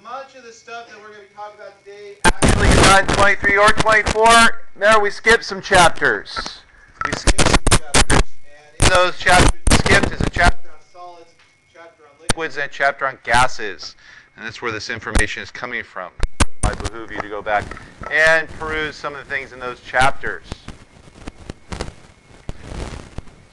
much of the stuff that we're going to be talking about today actually is not in 23 or 24. There, we skipped some chapters. We skipped some chapters. And in those chapters we skipped is a chapter on solids, a chapter on liquids, and a chapter on gases. And that's where this information is coming from. It might behoove you to go back and peruse some of the things in those chapters.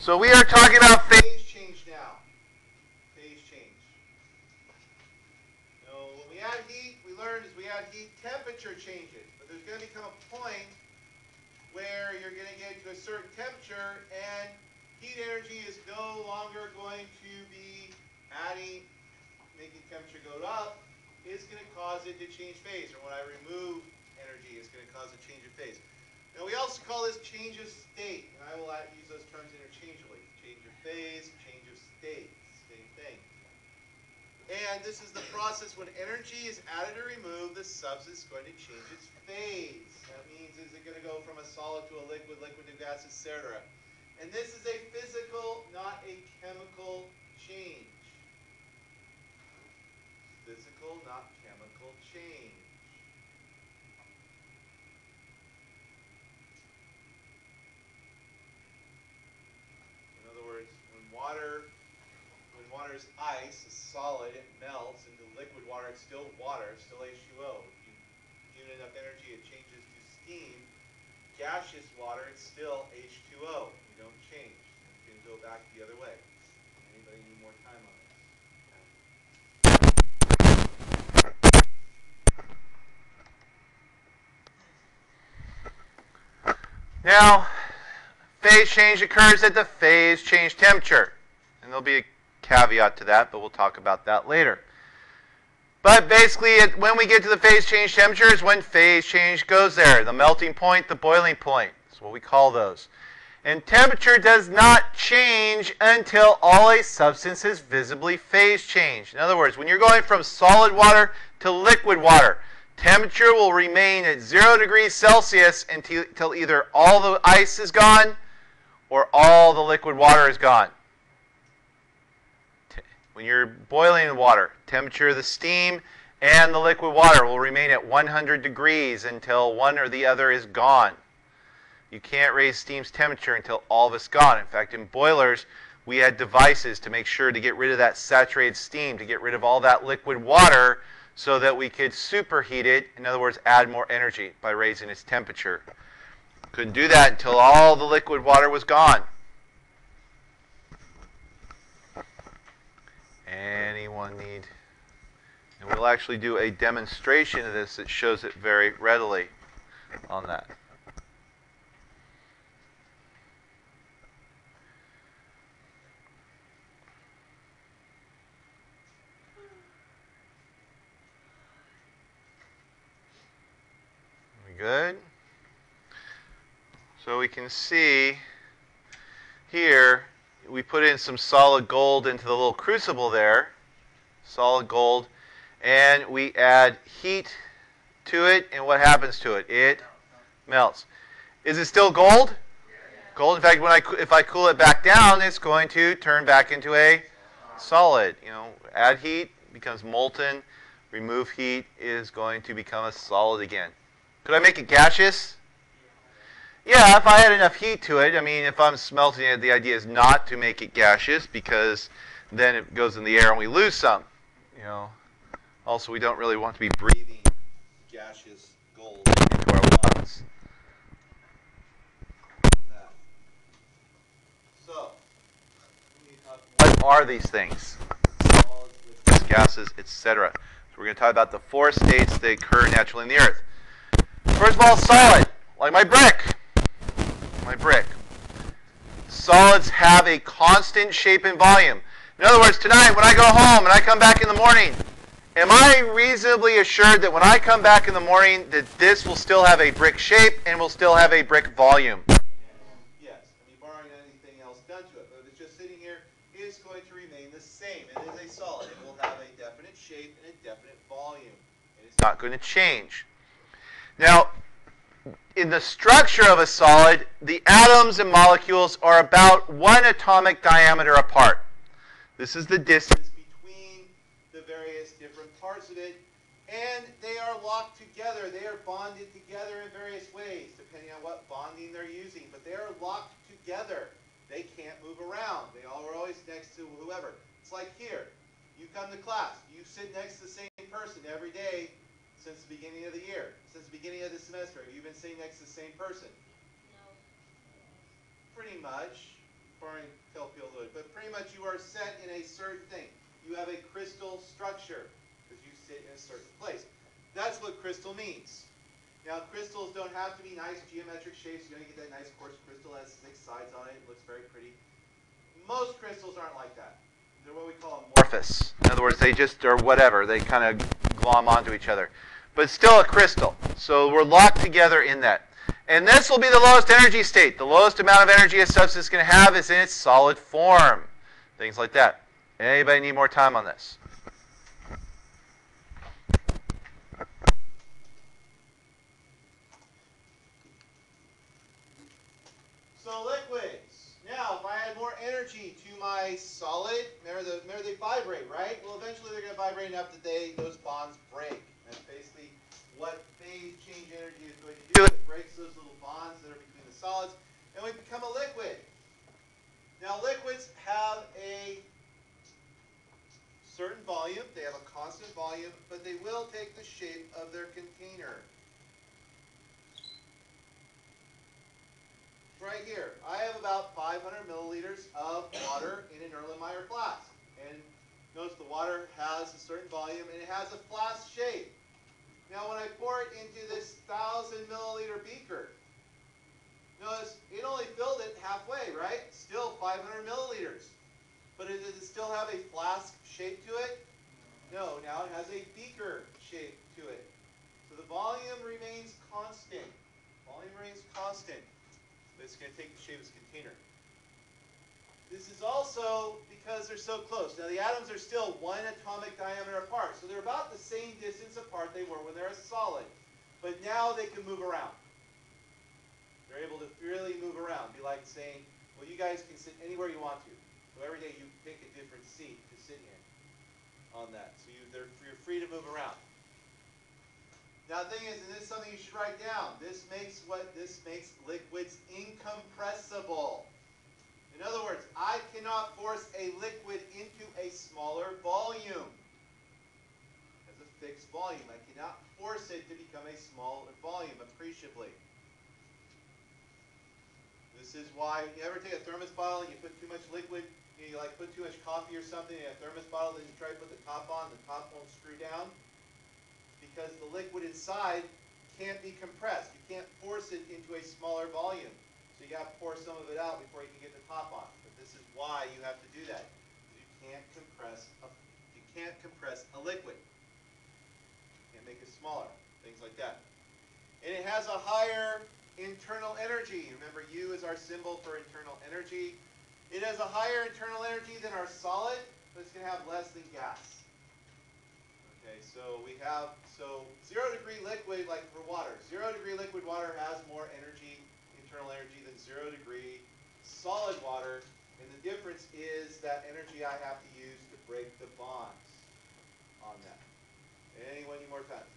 So we are talking about phase change now. Phase change. Now, when we add heat, we learned as we add heat, temperature changes. But there's going to become a point where you're going to get to a certain temperature and heat energy is no longer going to be making temperature go up. It's going to cause it to change phase. Or when I remove energy, it's going to cause a change of phase. Now, we also call this change of state, and I will use those terms interchangeably. Change of phase, change of state, same thing. And this is the process when energy is added or removed, the substance is going to change its phase. That means, is it going to go from a solid to a liquid, liquid to gas, etc. And this is a physical, not a chemical change. Physical, not chemical change. When water is ice, is solid, it melts into liquid water. It's still water, it's still H2O. If you give it enough energy, it changes to steam. Gaseous water, it's still H2O. You don't change. You can go back the other way. Anybody need more time on this? Now, phase change occurs at the phase change temperature. And there'll be a caveat to that, but we'll talk about that later. But basically, when we get to the phase change temperature is when phase change goes there. The melting point, the boiling point. That's what we call those. And temperature does not change until all a substance is visibly phase changed. In other words, when you're going from solid water to liquid water, temperature will remain at 0 degrees Celsius until either all the ice is gone or all the liquid water is gone. When you're boiling water, temperature of the steam and the liquid water will remain at 100 degrees until one or the other is gone. You can't raise steam's temperature until all of it's gone. In fact, in boilers, we had devices to make sure to get rid of that saturated steam, to get rid of all that liquid water so that we could superheat it, in other words, add more energy by raising its temperature. Couldn't do that until all the liquid water was gone. Anyone need? And we'll actually do a demonstration of this that shows it very readily on that. Good. So we can see here, we put in some solid gold into the little crucible there, solid gold, and we add heat to it, and what happens to it? It melts. Is it still gold? Gold. In fact, if I cool it back down, it's going to turn back into a solid. You know, add heat, becomes molten. Remove heat, is going to become a solid again. Could I make it gaseous? Yeah, if I had enough heat to it. I mean, if I'm smelting it, the idea is not to make it gaseous because then it goes in the air and we lose some. You know. Also, we don't really want to be breathing gaseous gold into our lungs. So, what are these things? Solids, liquids, gases, etc. So we're going to talk about the 4 states that occur naturally in the Earth. First of all, solid, like my brick. Solids have a constant shape and volume. In other words, tonight when I go home and I come back in the morning, am I reasonably assured that when I come back in the morning that this will still have a brick shape and will still have a brick volume? Yes. I mean, barring anything else done to it. But if it's just sitting here, it is going to remain the same. It is a solid. It will have a definite shape and a definite volume. And it's not going to change. Now, in the structure of a solid, the atoms and molecules are about 1 atomic diameter apart. This is the distance between the various different parts of it. And they are locked together. They are bonded together in various ways, depending on what bonding they're using. But they are locked together. They can't move around. They all are always next to whoever. It's like here. You come to class. You sit next to the same person every day since the beginning of the year. Since the beginning of the semester. Have you been sitting next to the same person? No. Pretty much. Barring Telfield Hood. But pretty much you are set in a certain thing. You have a crystal structure. Because you sit in a certain place. That's what crystal means. Now, crystals don't have to be nice geometric shapes. You don't get that nice coarse crystal that has 6 sides on it. It looks very pretty. Most crystals aren't like that. They're what we call amorphous. In other words, they just are whatever. They kind of glom onto each other. But it's still a crystal. So we're locked together in that. And this will be the lowest energy state. The lowest amount of energy a substance is going to have is in its solid form. Things like that. Anybody need more time on this? So liquids. Now, if I add more energy to my solid, remember they vibrate, right? Well, eventually they're going to vibrate enough that those bonds break. That's basically what phase change energy is going to do. It breaks those little bonds that are between the solids, and we become a liquid. Now, liquids have a certain volume. They have a constant volume, but they will take the shape of their container. Right here, I have about 500 milliliters of water in an Erlenmeyer flask. And notice the water has a certain volume and it has a flask shape. Now when I pour it into this 1,000 milliliter beaker, notice it only filled it halfway, right? Still 500 milliliters. But does it still have a flask shape to it? No, now it has a beaker shape to it. So the volume remains constant. Volume remains constant. It's going to take the shape of its container. This is also because they're so close. Now the atoms are still 1 atomic diameter apart, so they're about the same distance apart they were when they're a solid. But now they can move around. They're able to freely move around. It'd be like saying, well, you guys can sit anywhere you want to. So every day you pick a different seat to sit in on that. So you're free to move around. Now the thing is, and this is something you should write down, this makes liquids incompressible. In other words, I cannot force a liquid into a smaller volume. It has a fixed volume. I cannot force it to become a smaller volume appreciably. This is why you ever take a thermos bottle and you put too much liquid, you like put too much coffee or something in a thermos bottle, then you try to put the top on, the top won't screw down. Because the liquid inside can't be compressed. You can't force it into a smaller volume. So you got to pour some of it out before you can get the top on. But this is why you have to do that. You can't compress a liquid. You can't make it smaller. Things like that. And it has a higher internal energy. Remember, U is our symbol for internal energy. It has a higher internal energy than our solid, but it's going to have less than gas. Okay, so we have 0-degree liquid, like for water. 0-degree liquid water has more energy, internal energy, than 0-degree solid water. And the difference is that energy I have to use to break the bonds on that. Anyone need more time?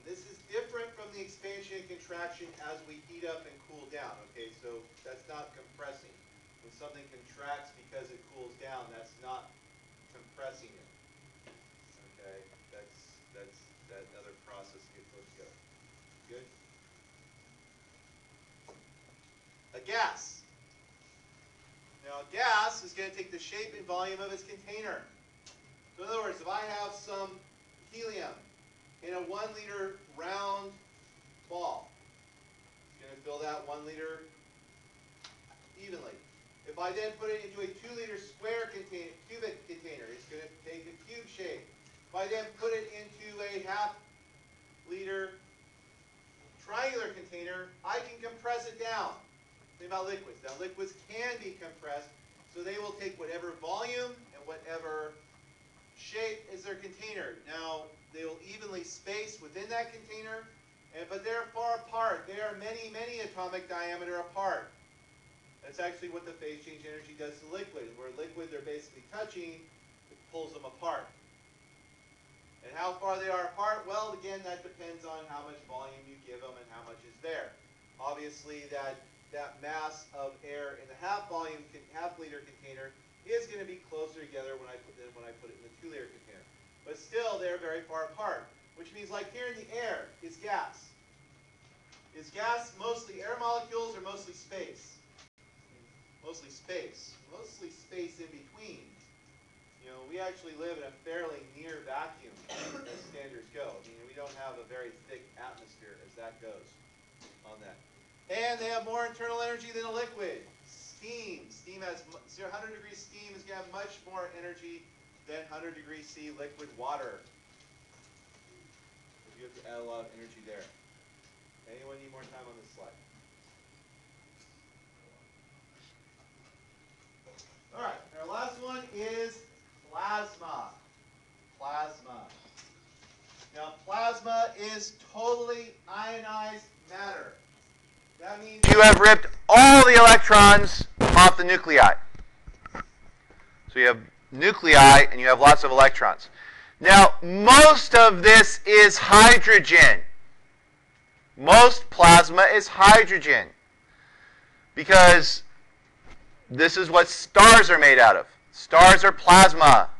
This is different from the expansion and contraction as we heat up and cool down. Okay, so that's not compressing. When something contracts because it cools down, that's not compressing it. Okay, that other process gets put together. Good. A gas. Now, a gas is going to take the shape and volume of its container. So in other words, if I have some helium in a 1-liter round ball, it's going to fill that 1 liter evenly. If I then put it into a 2-liter square cubic container, it's going to take a cube shape. If I then put it into a 1/2-liter triangular container, I can compress it down. Think about liquids. Now liquids can be compressed, so they will take whatever volume and whatever shape is their container. Now they will evenly space within that container, But they're far apart. They are many, many atomic diameter apart. That's actually what the phase change energy does to liquid. Where liquid, they're basically touching, it pulls them apart. And how far they are apart? Well, again, that depends on how much volume you give them and how much is there. Obviously, that mass of air in the half-liter container is going to be closer together when I put it in the 2-liter container. But still, they're very far apart, which means like here in the air is gas. Is gas mostly air molecules or mostly space? Mostly space. Mostly space in between. You know, we actually live in a fairly near vacuum as standards go. I mean, we don't have a very thick atmosphere as that goes on that. And they have more internal energy than a liquid. Steam. Steam has 100 degrees steam is going to have much more energy than 100 degrees C liquid water. You have to add a lot of energy there. Anyone need more time on this slide? All right, our last one is plasma. Plasma. Now, plasma is totally ionized matter. That means you have ripped all the electrons off the nuclei. So you have nuclei and you have lots of electrons. Now, most of this is hydrogen. Most plasma is hydrogen because this is what stars are made out of. Stars are plasma.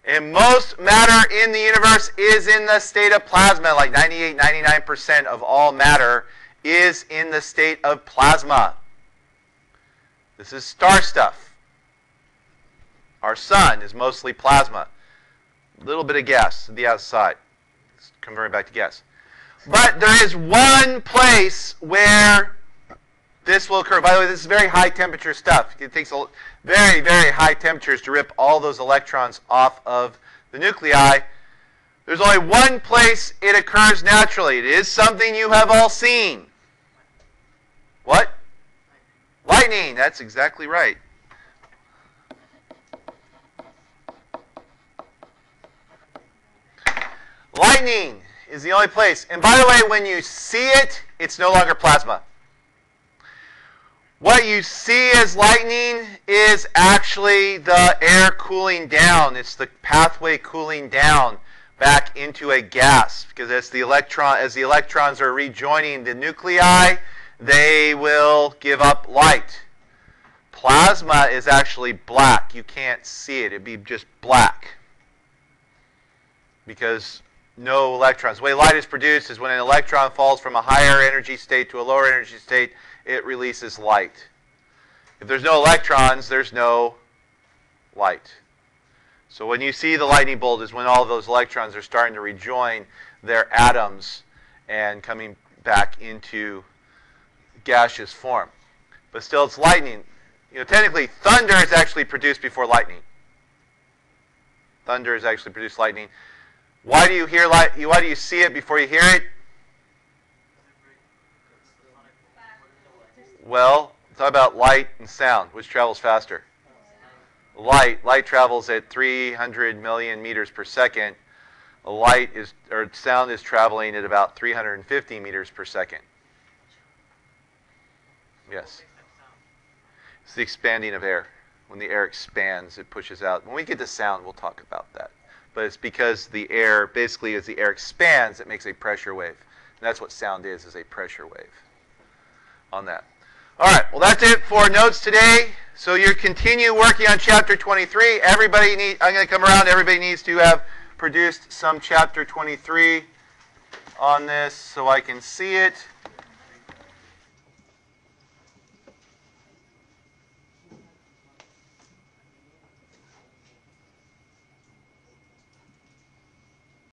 And most matter in the universe is in the state of plasma. Like 98, 99% of all matter is in the state of plasma. This is star stuff. Our sun is mostly plasma. A little bit of gas at the outside. It's converting back to gas. But there is one place where this will occur. By the way, this is very high temperature stuff. It takes very, very high temperatures to rip all those electrons off of the nuclei. There's only one place it occurs naturally. It is something you have all seen. What? Lightning. That's exactly right. Lightning is the only place. And by the way, when you see it, it's no longer plasma. What you see as lightning is actually the air cooling down. It's the pathway cooling down back into a gas. Because as the electrons are rejoining the nuclei, they will give up light. Plasma is actually black. You can't see it. It'd be just black. Because no electrons. The way light is produced is when an electron falls from a higher energy state to a lower energy state, it releases light. If there's no electrons, there's no light. So when you see the lightning bolt is when all of those electrons are starting to rejoin their atoms and coming back into gaseous form. But still, it's lightning. You know, technically, thunder is actually produced before lightning. Thunder is actually produced lightning. Why do you hear light? Why do you see it before you hear it? Well, talk about light and sound. Which travels faster? Light. Light travels at 300 million meters per second. Sound is traveling at about 350 meters per second. Yes. It's the expanding of air. When the air expands, it pushes out. When we get to sound, we'll talk about that. But it's because the air, basically as the air expands, it makes a pressure wave. And that's what sound is a pressure wave on that. All right, well, that's it for notes today. So you continue working on Chapter 23. I'm going to come around. Everybody needs to have produced some Chapter 23 on this so I can see it.